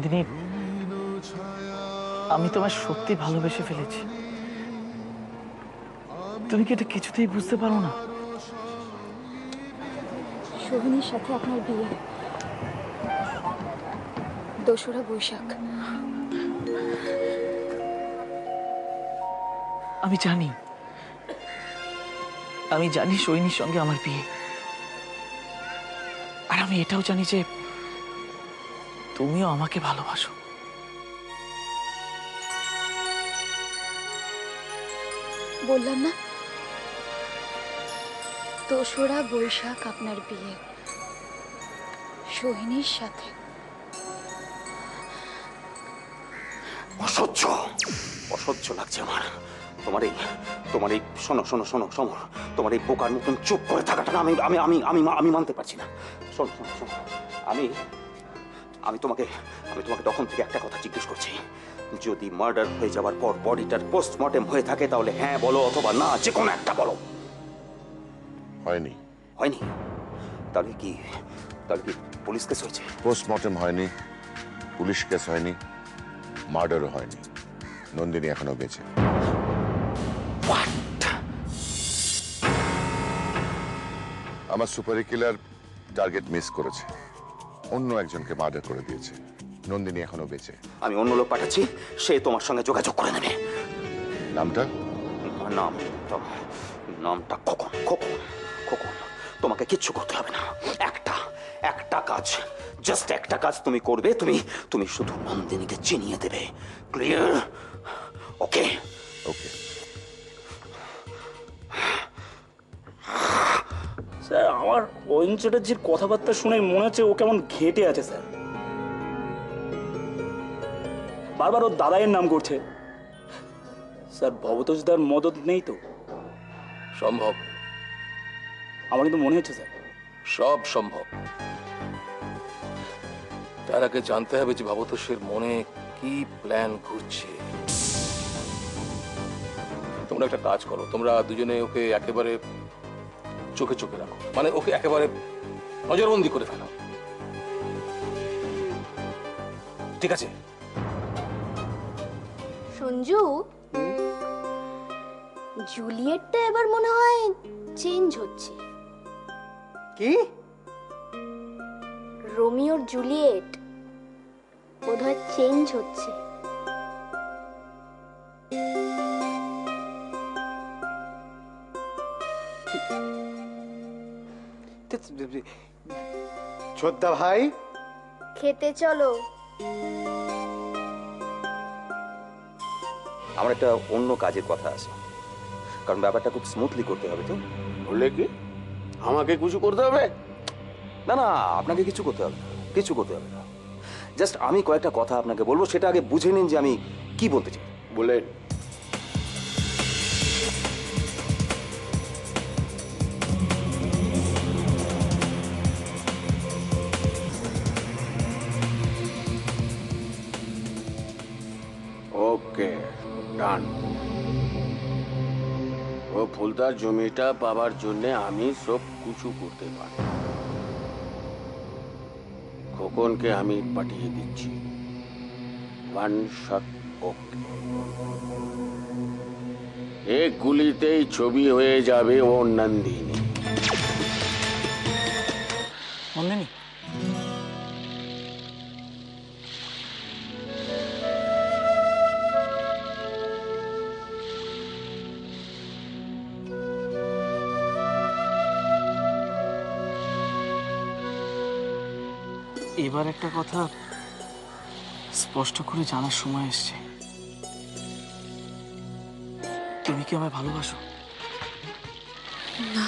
নন্দিনী, আমি তোমায় সত্যি ভালোবেসে ফেলেছি। তুমি কি এটা কিছুতেই বুঝতে পারো না? সোহিনীর সাথে আপনার বিয়ে 2রা বৈশাখ। আমি জানি, আমি জানি সোহিনীর সঙ্গে আমার বিয়ে। আর আমি এটাও জানি যে তুমিও আমাকে ভালোবাসো। বললাম না 2রা বৈশাখ আপনার বিয়ে সোহিনীর সাথে। অসহ্য অসহ্য লাগছে আমার। তোমার এই শোনো শোনো শোনো শোনো, তোমার এই বোকার মতন চুপ করে থাকাটা না আমি আমি আমি আমি আমি মানতে পারছি না। শোনো শোনো শোনো, আমি আমি তোমাকে তখন থেকে একটা কথা জিজ্ঞেস করছি, যদি মার্ডার হয়ে যাওয়ার পর বডিটার পোস্টমর্টেম হয়ে থাকে তাহলে হ্যাঁ বলো অথবা না, যে কোনো একটা বলো। হয়নি। হয়নি? তাহলে কি পুলিশ কেস হয়েছে? পোস্টমর্টেম হয়নি, পুলিশ কেস হয়নি, মার্ডারও হয়নি। নন্দিনী এখনো বেঁচে। আমার সুপার কিলার টার্গেট মিস করেছে, অন্য একজনকে মার্ডার করে দিয়েছে। নন্দিনী এখনো বেঁচে। আমি অন্য লোক পাঠাচ্ছি, সে তোমার সঙ্গে যোগাযোগ করে নেবে। নামটা? নামটা খোকন। খোকন খোকন, তোমাকে কিচ্ছু করতে হবে না। একটা কাজ, জাস্ট একটা কাজ তুমি করবে। তুমি শুধু নন্দিনীকে চিনিয়ে দেবে। ক্লিয়ার? ওকে ওকে। স্যার, আমার অয়ন চ্যাটার্জির কথাবার্তা শুনে মনে হচ্ছে ও কেমন ঘেঁটে আছে স্যার। বারবার ওর দাদাইয়ের নাম করছে। স্যার, ভবতোষদার মদত নেই তো? সম্ভব। আমার কিন্তু মনে হচ্ছে স্যার। সব সম্ভব। তার আগে জানতে হবে যে ভবতোষের মনে কি প্ল্যান ঘুরছে। তোমরা একটা কাজ করো, তোমরা দুজনে ওকে একেবারে চোখে চোখে রাখো, মানে ওকে একেবারে নজরবন্দি করে ফেলো, ঠিক আছে? সঞ্জু, জুলিয়েটটা এবার মনে হয় চেঞ্জ হচ্ছে। কি? রোমিওর জুলিয়েট বোধহয় চেঞ্জ হচ্ছে। ছোদ্দা ভাই, খেতে চলো। আমার একটা অন্য কাজের কথা আছে, কারণ ব্যাপারটা খুব স্মুথলি করতে হবে। তো বললে কি আমাকে কিছু করতে হবে? না না, আপনাকে কিছু করতে হবে না। জাস্ট আমি কয়েকটা কথা আপনাকে বলবো, সেটা আগে বুঝে নিন যে আমি কি বলতে চাই। বলেন। ওকে, ডান। ও ফুলদার জমিটা পাবার জন্য আমি সব কিছু করতে পারি। খোকনকে আমি পাঠিয়ে দিচ্ছি। 1 শট ওকে। এক গুলিতেই ছবি হয়ে যাবে ও নন্দিনী। নন্দিনী, এবার একটা কথা স্পষ্ট করে জানার সময় এসছে। তুমি কি আমায় ভালোবাসো? না,